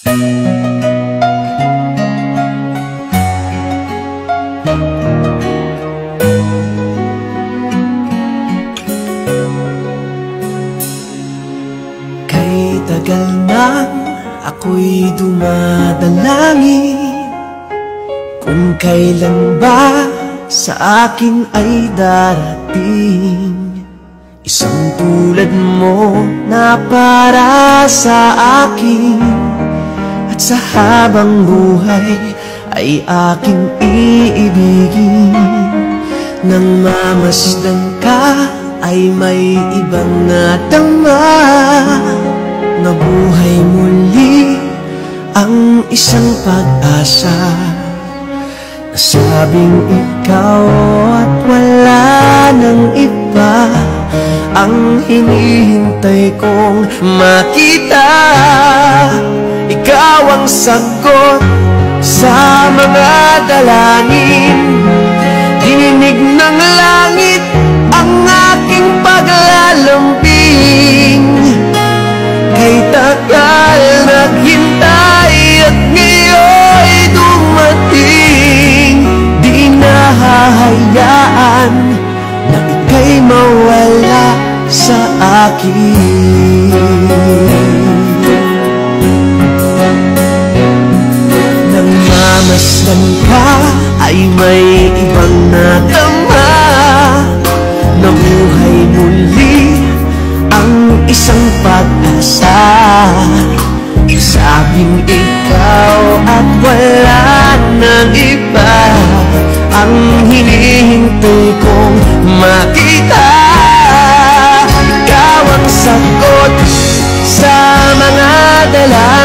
Kay tagal nang ako'y dumadalangin kung kailan ba sa akin ay darating isang tulad mo na para sa akin, at sa habang buhay ay aking iibigin. Nang mamasdan ka ay may ibang natama, nabuhay muli ang isang pag-asa. Nasabing ikaw at wala nang iba ang hinihintay kong makita. Ikaw ang sagot sa mga dalangin, dininig ng langit ang aking paglalambing. Kay tagal naghintay at ngayon'y dumating, di nahahayaan na ika'y mawala sa akin. Nang mamasdan ka ay may ibang nadama, nabuhay muli ang isang pag-asa. Sabing ikaw at wala nang iba ang hinihintay kong makita. Ikaw ang sagot sa mga dalangin,